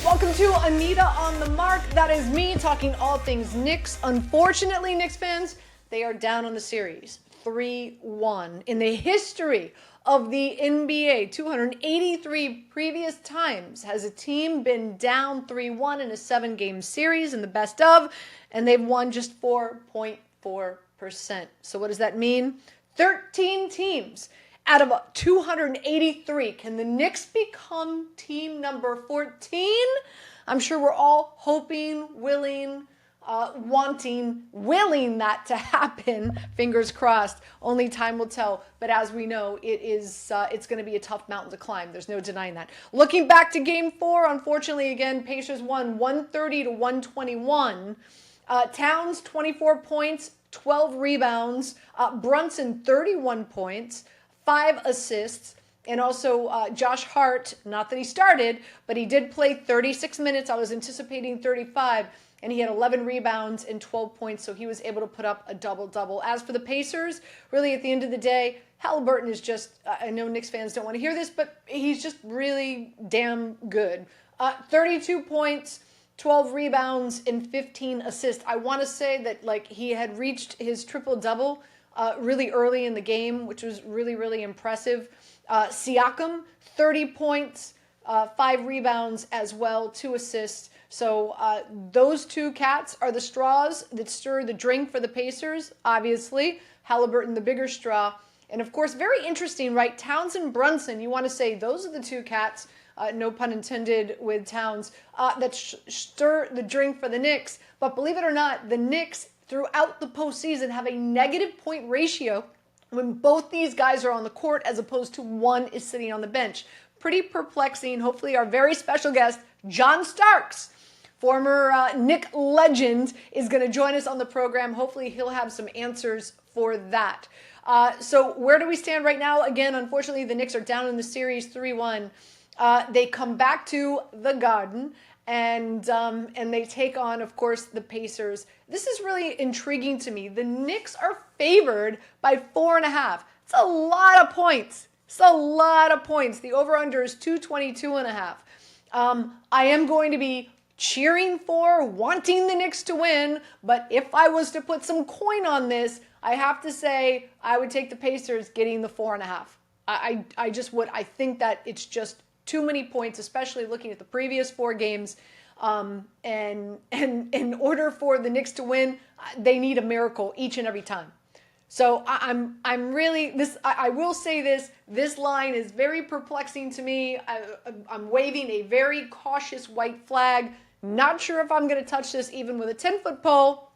Welcome to Anita on the Mark. That is me talking all things Knicks. Unfortunately, Knicks fans, they are down on the series 3-1. In the history of the NBA, 283 previous times has a team been down 3-1 in a 7-game series in the best of, and they've won just 4.4%. So what does that mean? 13 teams out of 283. Can the Knicks become team number 14? I'm sure we're all hoping, willing, willing that to happen. Fingers crossed. Only time will tell. But as we know, it's going to be a tough mountain to climb. There's no denying that. Looking back to Game 4, unfortunately, again, Pacers won 130-121. Towns, 24 points, 12 rebounds. Brunson, 31 points. 5 assists, and also Josh Hart, not that he started, but he did play 36 minutes. I was anticipating 35, and he had 11 rebounds and 12 points, so he was able to put up a double-double. As for the Pacers, really at the end of the day, Halliburton is just, I know Knicks fans don't want to hear this, but he's just really damn good. 32 points, 12 rebounds, and 15 assists. I want to say that he had reached his triple-double really early in the game, which was really, really impressive. Siakam, 30 points, 5 rebounds as well, 2 assists. So those two cats are the straws that stir the drink for the Pacers, obviously. Halliburton, the bigger straw. And of course, very interesting, right? Towns and Brunson, you want to say those are the two cats, no pun intended with Towns, that stir the drink for the Knicks. But believe it or not, the Knicks throughout the postseason have a negative point ratio when both these guys are on the court as opposed to one is sitting on the bench. Pretty perplexing. Hopefully our very special guest, John Starks, former Knick legend, is going to join us on the program. Hopefully he'll have some answers for that. So where do we stand right now? Again, unfortunately, the Knicks are down in the series 3-1. They come back to the Garden. And they take on, of course, the Pacers. This is really intriguing to me. The Knicks are favored by 4.5. It's a lot of points. It's a lot of points. The over-under is 222.5. I am going to be cheering for, wanting the Knicks to win, but if I was to put some coin on this, I have to say I would take the Pacers getting the 4.5. I just would. I think that it's just too many points, especially looking at the previous 4 games. And in order for the Knicks to win, they need a miracle each and every time. So I'm really this. I will say this. This line is very perplexing to me. I'm waving a very cautious white flag. Not sure if I'm going to touch this even with a 10-foot pole.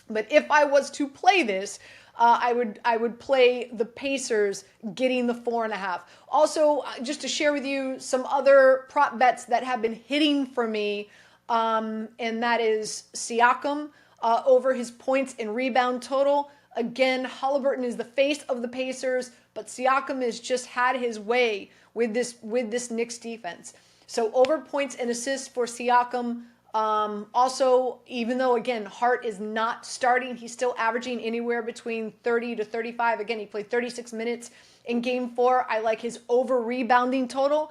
But if I was to play this, I would play the Pacers getting the 4.5. Also, just to share with you some other prop bets that have been hitting for me, and that is Siakam over his points and rebound total. Again, Halliburton is the face of the Pacers, but Siakam has just had his way with this Knicks defense. So over points and assists for Siakam. Also, even though, again, Hart is not starting, he's still averaging anywhere between 30 to 35. Again, he played 36 minutes in Game 4. I like his over-rebounding total.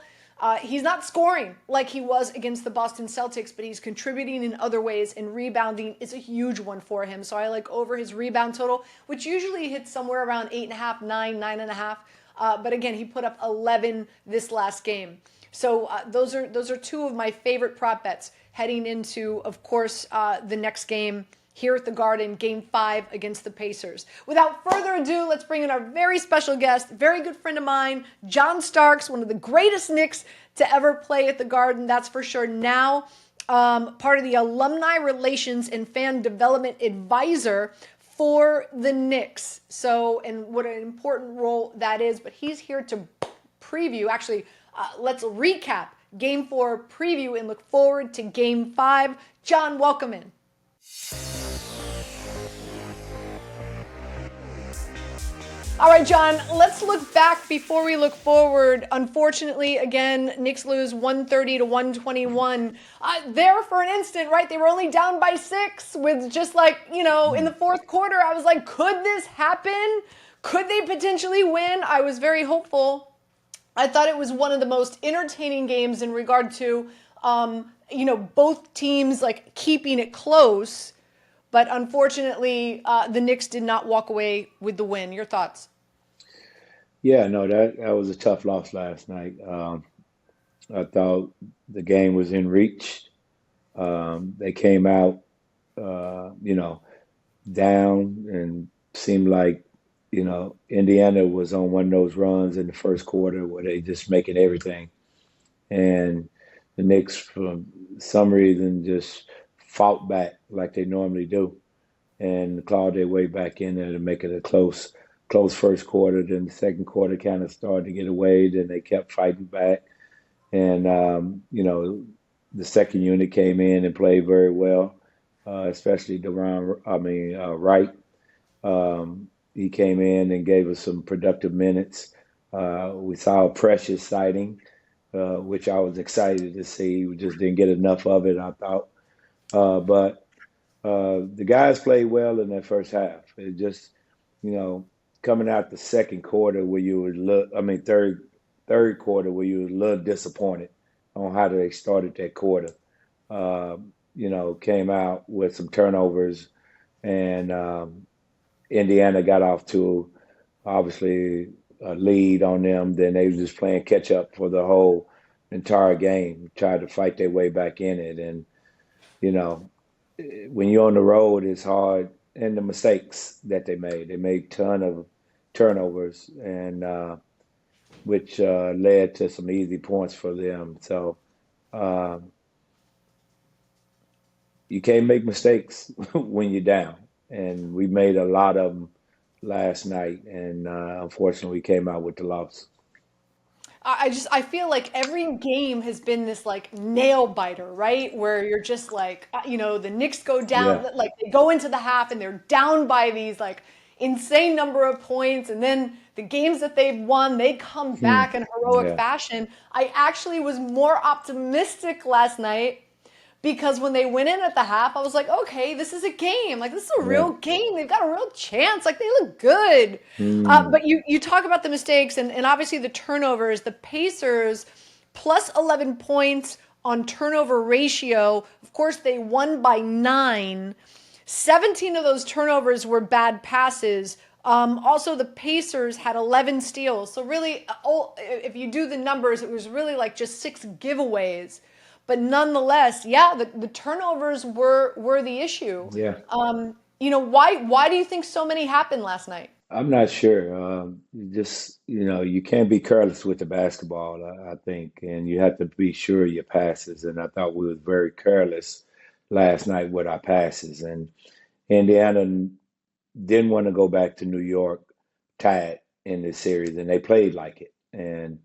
He's not scoring like he was against the Boston Celtics, but he's contributing in other ways, and rebounding is a huge one for him. So I like over his rebound total, which usually hits somewhere around 8.5, 9, 9.5. But again, he put up 11 this last game. So those are two of my favorite prop bets heading into, of course, the next game here at the Garden, Game 5 against the Pacers. Without further ado, let's bring in our very special guest, very good friend of mine, John Starks, one of the greatest Knicks to ever play at the Garden, that's for sure. Now, part of the Alumni Relations and Fan Development Advisor for the Knicks. So, and what an important role that is. But he's here to preview, actually, let's recap Game 4 preview and look forward to Game 5. John, welcome in. All right, John, let's look back before we look forward. Unfortunately, again, Knicks lose 130-121. There for an instant, right, they were only down by 6 with just in the fourth quarter, I was like, could this happen? Could they potentially win? I was very hopeful. I thought it was one of the most entertaining games in regard to Both teams like keeping it close, but unfortunately, the Knicks did not walk away with the win. Your thoughts? Yeah, no, that was a tough loss last night. I thought the game was in reach. They came out, you know, down and seemed like, Indiana was on one of those runs in the first quarter where they just making everything. And the Knicks, for some reason, just fought back like they normally do and clawed their way back in there to make it a close first quarter. Then the second quarter kind of started to get away. Then they kept fighting back. And, the second unit came in and played very well, especially Wright. He came in and gave us some productive minutes. We saw a Precious sighting, which I was excited to see. We just didn't get enough of it, I thought. But the guys played well in that first half. It just, you know, coming out the second quarter where you would look, I mean, third quarter where you were a little disappointed on how they started that quarter. Came out with some turnovers, and Indiana got off to obviously a lead on them. Then they were just playing catch up for the whole entire game, tried to fight their way back in it. And, you know, when you're on the road, it's hard. And the mistakes that they made ton of turnovers, and which led to some easy points for them. So um, you can't make mistakes when you're down, and we made a lot of them last night, and unfortunately, we came out with the loss. I feel like every game has been this like nail biter, right? Where you're just like, the Knicks go Yeah, down, like they go into the half and they're down by these like insane number of points, and then the games that they've won, they come hmm. back in heroic Yeah, fashion. I actually was more optimistic last night because when they went in at the half, I was like, okay, this is a game. Like this is a yeah. real game. They've got a real chance. Like they look good. Hmm. But you talk about the mistakes and obviously the turnovers. The Pacers plus 11 points on turnover ratio. Of course, they won by 9. 17 of those turnovers were bad passes. Also, the Pacers had 11 steals. So, really, if you do the numbers, it was really like just 6 giveaways. But nonetheless, yeah, the turnovers were the issue. Yeah. Why do you think so many happened last night? I'm not sure. You can't be careless with the basketball, I think, and you have to be sure of your passes. And I thought we was very careless last night with our passes. And Indiana didn't want to go back to New York tied in this series, and they played like it. And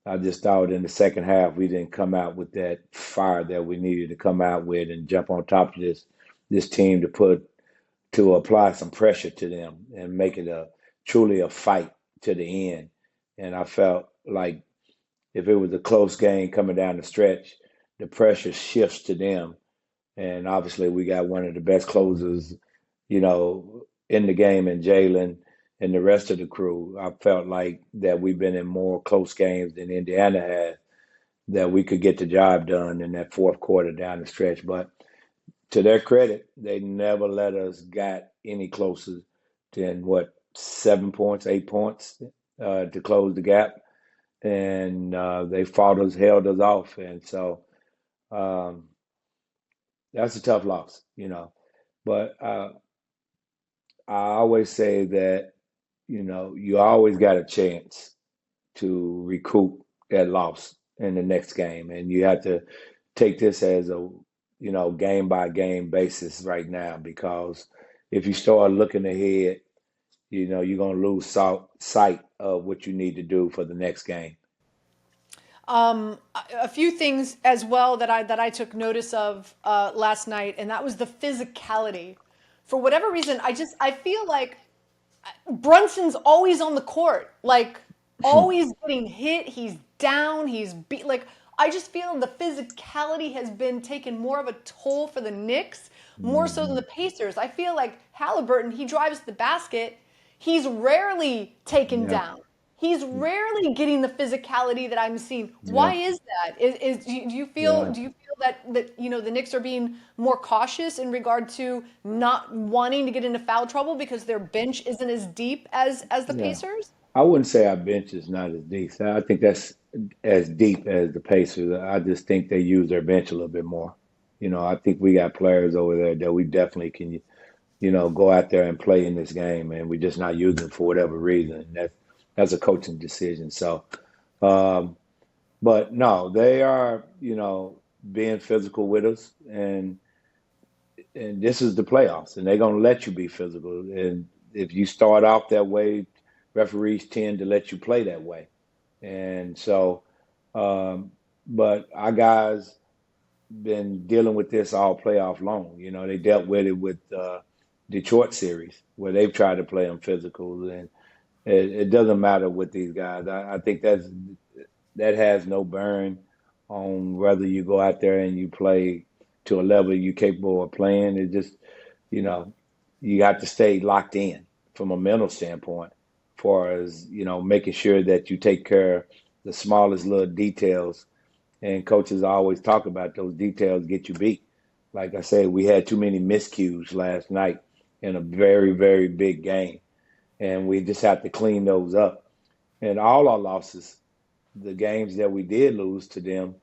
I just thought in the second half we didn't come out with that fire that we needed to come out with and jump on top of this team to apply some pressure to them and make it a truly a fight to the end. And I felt like if it was a close game coming down the stretch, the pressure shifts to them. And obviously, we got one of the best closers, in the game, in Jalen and the rest of the crew. I felt like that we've been in more close games than Indiana had, that we could get the job done in that fourth quarter down the stretch. But to their credit, they never let us got any closer than what, 7 points, 8 points to close the gap, and they fought us, held us off, and so um, that's a tough loss. But I always say that you always got a chance to recoup that loss in the next game, and you have to take this as a game by game basis right now, because if you start looking ahead, you're gonna lose sight of what you need to do for the next game. A few things as well that I took notice of last night, and that was the physicality. For whatever reason, I feel like Brunson's always on the court, like always getting hit. He's down. He's beat. Like I just feel the physicality has been taken more of a toll for the Knicks, more so than Hmm. the Pacers. I feel like Halliburton, he drives the basket. He's rarely taken Yeah. down. he's rarely getting the physicality that I'm seeing. Why Yeah, is that? yeah, Do you feel that the Knicks are being more cautious in regard to not wanting to get into foul trouble because their bench isn't as deep as the yeah. Pacers? I wouldn't say our bench is not as deep. I think that's as deep as the Pacers. I just think they use their bench a little bit more. I think we got players over there that we definitely can, go out there and play in this game, and we're just not using them for whatever reason. That's a coaching decision. So, um, but no, they are, being physical with us, and this is the playoffs, and they're gonna let you be physical. And if you start off that way, referees tend to let you play that way. And so, um, but our guys been dealing with this all playoff long. They dealt with it with Detroit series where they've tried to play them physical, and it doesn't matter with these guys. I think that has no bearing on whether you go out there and you play to a level you're capable of playing. It just, you know, you have to stay locked in from a mental standpoint, far as, making sure that you take care of the smallest little details. And coaches always talk about those details get you beat. Like I said, we had too many miscues last night in a very, very big game. And we just have to clean those up. And all our losses, the games that we did lose to them,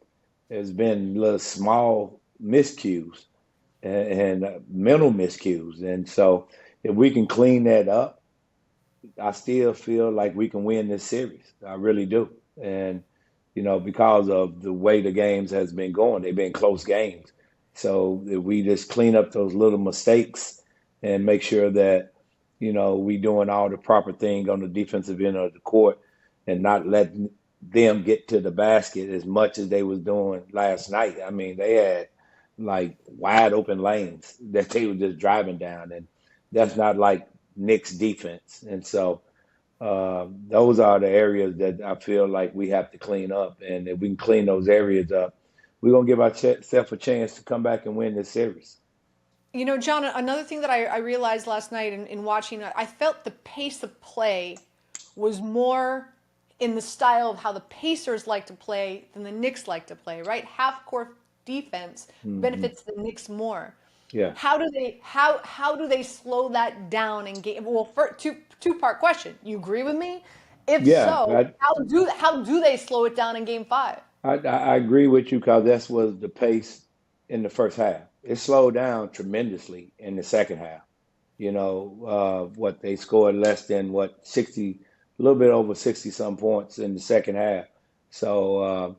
has been little small miscues and mental miscues. And so if we can clean that up, I still feel like we can win this series. I really do. And, because of the way the games has been going, they've been close games. So if we just clean up those little mistakes and make sure that, we doing all the proper thing on the defensive end of the court and not letting them get to the basket as much as they was doing last night. I mean, they had like wide open lanes that they were just driving down, and that's not like Knicks defense. And so those are the areas that I feel like we have to clean up. And if we can clean those areas up, we're gonna give ourselves a chance to come back and win this series. John, another thing that I realized last night in watching, I felt the pace of play was more in the style of how the Pacers like to play than the Knicks like to play, right? Half court defense Hmm. benefits the Knicks more. Yeah, How do they slow that down and game? Well, for two-part question. You agree with me? If yeah. so, how do they slow it down in game 5? I agree with you because that was the pace in the first half. It slowed down tremendously in the second half. What they scored less than 60, a little bit over 60 some points in the second half. So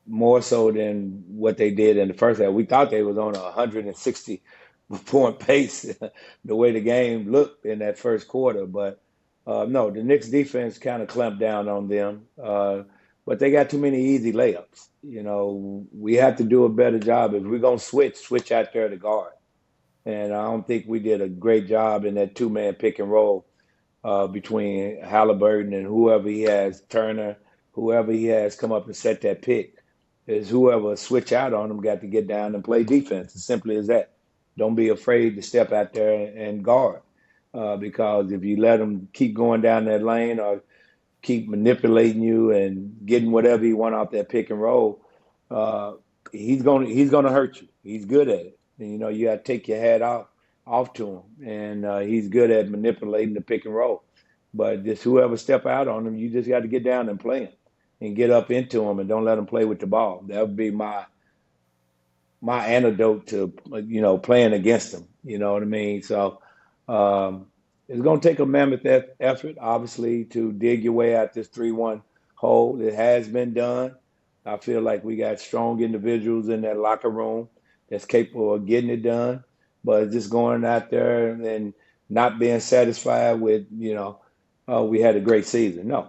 more so than what they did in the first half. We thought they was on a 160 point pace the way the game looked in that first quarter, but no, the Knicks defense kind of clamped down on them. But they got too many easy layups. We have to do a better job if we're gonna switch out there to guard. And I don't think we did a great job in that two-man pick and roll between Halliburton and whoever he has, Turner, whoever he has come up and set that pick. Is whoever switch out on them got to get down and play defense. As simply as that. Don't be afraid to step out there and guard. Because if you let them keep going down that lane or keep manipulating you and getting whatever he want off that pick and roll, uh, he's gonna hurt you. He's good at it. And, you got to take your hat off to him, and he's good at manipulating the pick and roll. But just whoever step out on him, you just got to get down and play him, and get up into him, and don't let him play with the ball. That would be my antidote to playing against them. You know what I mean? So um, it's going to take a mammoth effort, obviously, to dig your way out this 3-1 hole. It has been done. I feel like we got strong individuals in that locker room that's capable of getting it done. But just going out there and not being satisfied with, we had a great season. No,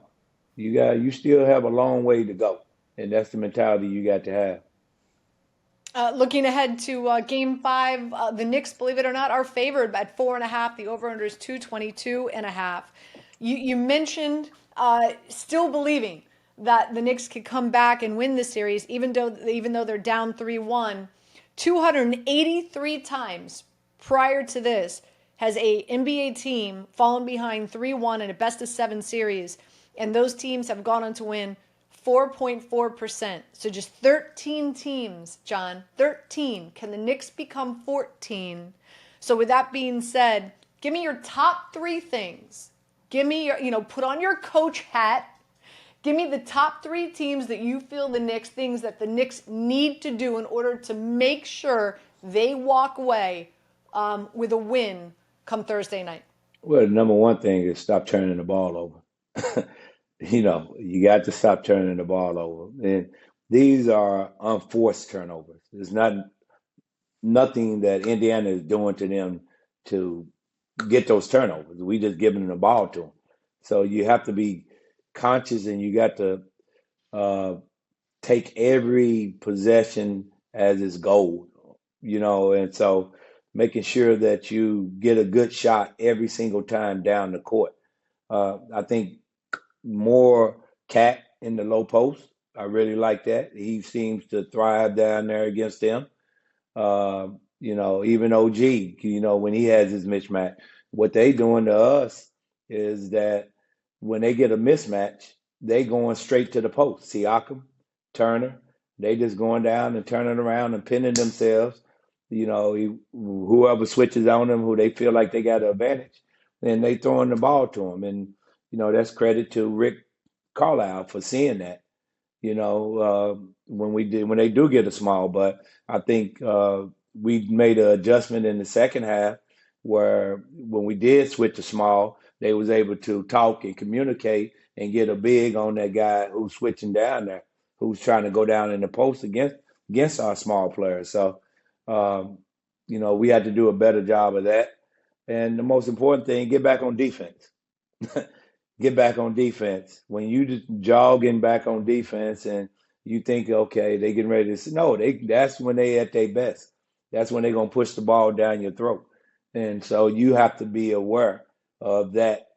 you still have a long way to go, and that's the mentality you got to have. Looking ahead to game 5, the Knicks, believe it or not, are favored at 4.5. The over/under is 222.5. You mentioned still believing that the Knicks could come back and win this series, even though they're down 3-1. 283 times prior to this has a NBA team fallen behind 3-1 in a best of 7 series. And those teams have gone on to win 4.4%. So just 13 teams, John, 13. Can the Knicks become 14? So with that being said, give me your top three things. Give me your, put on your coach hat. Give me the top three teams that you feel the Knicks, things that the Knicks need to do in order to make sure they walk away with a win come Thursday night. Well, the number one thing is stop turning the ball over. You got to stop turning the ball over. And these are unforced turnovers. There's nothing that Indiana is doing to them to get those turnovers. We just giving them the ball to them. So you have to be conscious, and you got to uh, take every possession as its goal. And so making sure that you get a good shot every single time down the court. I think more Cat in the low post. I really like that. He seems to thrive down there against them. Even OG, when he has his mismatch, what they doing to us is that when they get a mismatch, they going straight to the post. Siakam, Turner, they just going down and turning around and pinning themselves. Whoever switches on them, who they feel like they got an advantage, then they throwing the ball to them. And, that's credit to Rick Carlisle for seeing that when they do get a small. But I think we made an adjustment in the second half where when we did switch to small, they was able to talk and communicate and get a big on that guy who's switching down there, who's trying to go down in the post against our small players. So, we had to do a better job of that. And the most important thing, get back on defense. Get back on defense. When you just jogging back on defense and you think, okay, they getting ready to no, that's when they at their best. That's when they're gonna push the ball down your throat. And so you have to be aware of that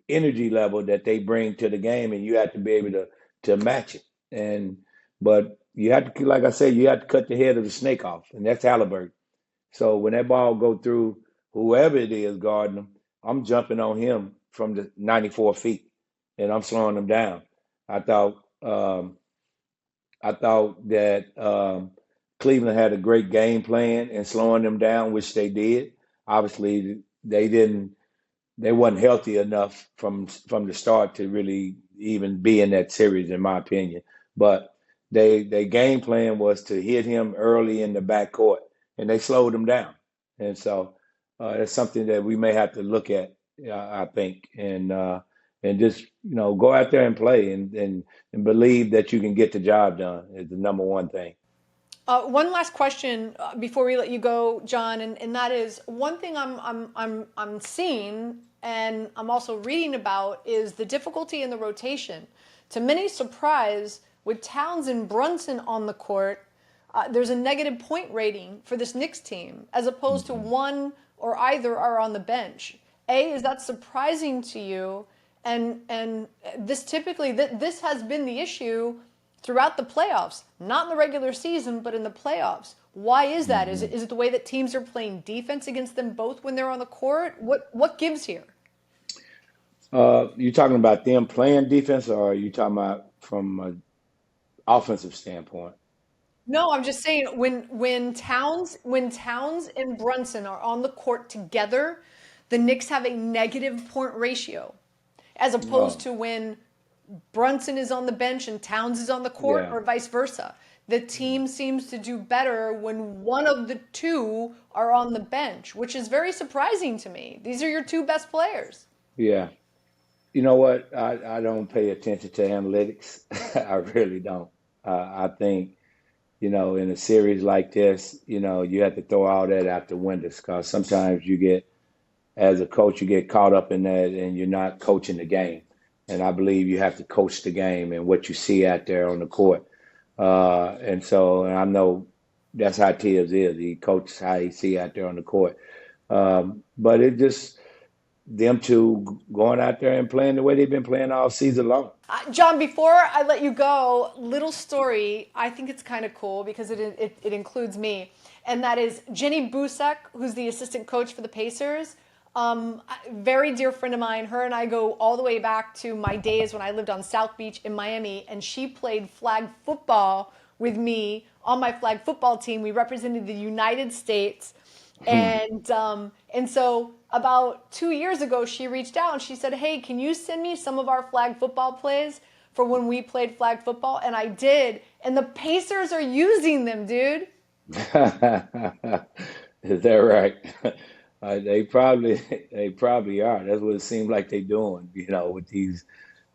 energy level that they bring to the game, and you have to be able to match it. But you have to, like I said, you have to cut the head of the snake off, and that's Halliburton. So when that ball go through whoever it is guarding him, I'm jumping on him from the 94 feet, and I'm slowing him down. I thought um, I thought that Cleveland had a great game plan in slowing them down, which they did. Obviously, they wasn't healthy enough from the start to really even be in that series, in my opinion. But their game plan was to hit him early in the backcourt, and they slowed him down. And so it's something that we may have to look at, I think, and just go out there and play and believe that you can get the job done is the number one thing. One last question before we let you go, John, and that is one thing I'm seeing and I'm also reading about is the difficulty in the rotation. To many surprise, with Towns and Brunson on the court, there's a negative point rating for this Knicks team as opposed to Mhm. one or either are on the bench. Is that surprising to you? And this typically this has been the issue throughout the playoffs, not in the regular season, but in the playoffs. Why is that? Is Mhm. it the way that teams are playing defense against them both when they're on the court? What gives here? You talking about them playing defense, or are you talking about from an offensive standpoint? No, I'm just saying when Towns and Brunson are on the court together, the Knicks have a negative point ratio, as opposed Oh, to when Brunson is on the bench and Towns is on the court, yeah. or vice versa. The team seems to do better when one of the two are on the bench, which is very surprising to me. These are your two best players. Yeah. You know what? I don't pay attention to analytics. I really don't. I think, in a series like this, you have to throw all that out the window because sometimes as a coach, you get caught up in that and you're not coaching the game. And I believe you have to coach the game and what you see out there on the court. And I know that's how Tibbs is. He coaches how he see out there on the court. But it just them two going out there and playing the way they've been playing all season long. John, before I let you go, little story. I think it's kind of cool because it includes me, and that is Jenny Busek, who's the assistant coach for the Pacers. Very dear friend of mine. Her and I go all the way back to my days when I lived on South Beach in Miami, and she played flag football with me on my flag football team. We represented the United States, and so about 2 years ago, she reached out and she said, "Hey, can you send me some of our flag football plays for when we played flag football?" And I did, and the Pacers are using them, dude. Is that right? They probably they probably are. That's what it seems like they doing, with these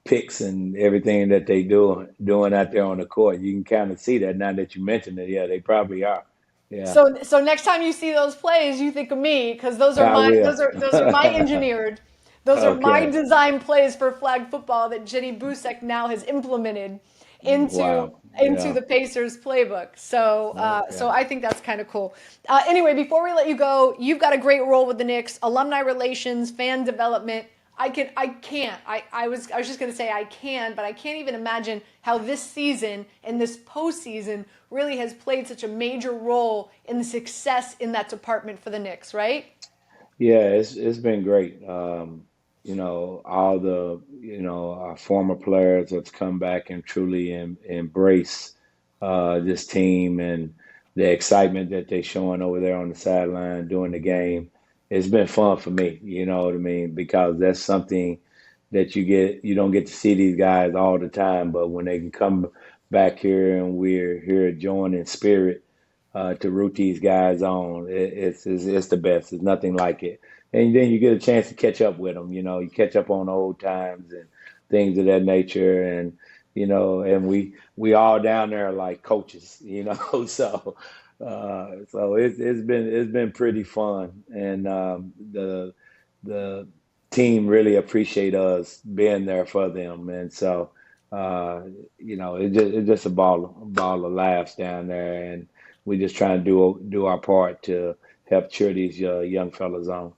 picks and everything that they doing out there on the court. You can kind of see that now that you mentioned it. Yeah, they probably are. Yeah, So next time you see those plays, you think of me because those are I my will. those are my engineered, those are my Okay. design plays for flag football that Jenny Busek now has implemented into Wow. into Yeah. the Pacers playbook. So Okay. I think that's kind of cool. Anyway, before we let you go, you've got a great role with the Knicks, alumni relations, fan development. I was just gonna say I can, but I can't even imagine how this season and this postseason really has played such a major role in the success in that department for the Knicks, right? Yeah, it's been great. All the our former players have come back and truly embrace this team and the excitement that they're showing over there on the sideline during the game. It's been fun for me, you know what I mean? Because that's something that you don't get to see these guys all the time, but when they can come back here and we're here joining spirit to root these guys on. It's the best. There's nothing like it. And then you get a chance to catch up with them. You catch up on old times and things of that nature. And and we all down there like coaches. So it's been pretty fun, and the team really appreciate us being there for them, and so. Uh, it's just a ball of laughs down there, and we just trying to do our part to help cheer these young fellas on.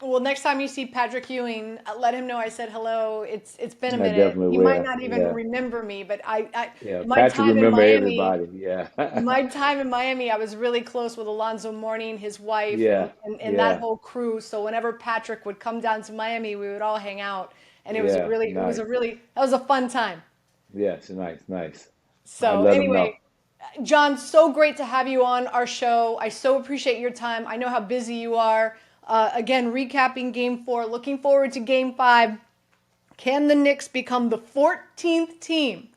Well, next time you see Patrick Ewing, let him know I said hello. It's been a I minute. definitely He might will. not even Yeah, remember me, but yeah. my Patrick time in remember Miami. everybody. Yeah, My time in Miami, I was really close with Alonzo Mourning, his wife, and, yeah, and, and that yeah, whole crew. So whenever Patrick would come down to Miami, we would all hang out, and yeah. it was a Nice. really, that was a fun time. Yes, nice, nice. I So let them know. anyway, John, so great to have you on our show. I so appreciate your time. I know how busy you are. Again, recapping Game 4, looking forward to Game 5. Can the Knicks become the 14th team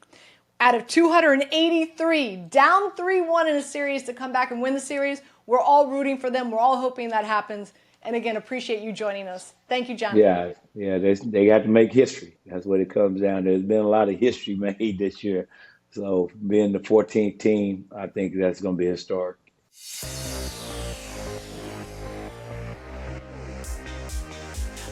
out of 283, down 3-1 in a series to come back and win the series? We're all rooting for them. We're all hoping that happens. And again, appreciate you joining us. Thank you, John. Yeah, yeah. They got to make history. That's what it comes down to. There's been a lot of history made this year. So being the 14th team, I think that's going to be historic.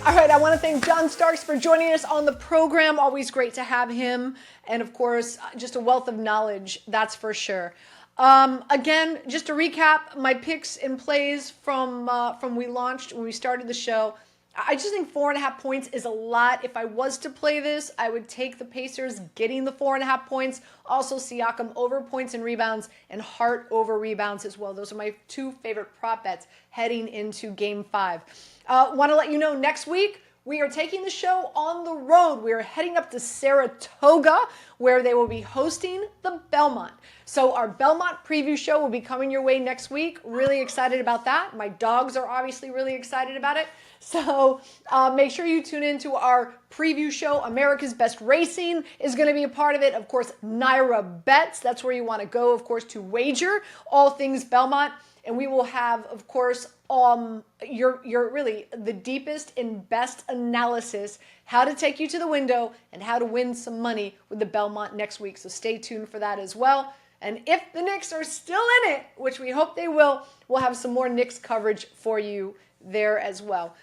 All right, I want to thank John Starks for joining us on the program. Always great to have him. And of course, just a wealth of knowledge, that's for sure. Again, just to recap, my picks and plays from we launched when we started the show. I just think 4.5 points is a lot. If I was to play this, I would take the Pacers getting the 4.5 points. Also, Siakam over points and rebounds, and Hart over rebounds as well. Those are my two favorite prop bets heading into Game 5. Want to let you know next week we are taking the show on the road. We are heading up to Saratoga, where they will be hosting the Belmont. So our Belmont preview show will be coming your way next week. Really excited about that. My dogs are obviously really excited about it. So make sure you tune into our preview show. America's Best Racing is going to be a part of it. Of course, Naira Bets. That's where you want to go, of course, to wager all things Belmont. And we will have, of course, your really the deepest and best analysis, how to take you to the window and how to win some money with the Belmont next week. So stay tuned for that as well. And if the Knicks are still in it, which we hope they will, we'll have some more Knicks coverage for you there as well.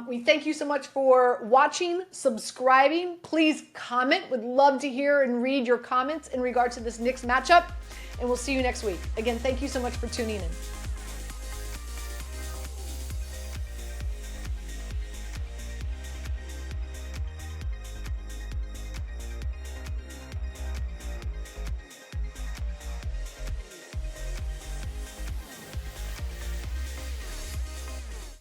We thank you so much for watching, subscribing. Please comment. Would love to hear and read your comments in regard to this Knicks matchup. And we'll see you next week. Again, thank you so much for tuning in.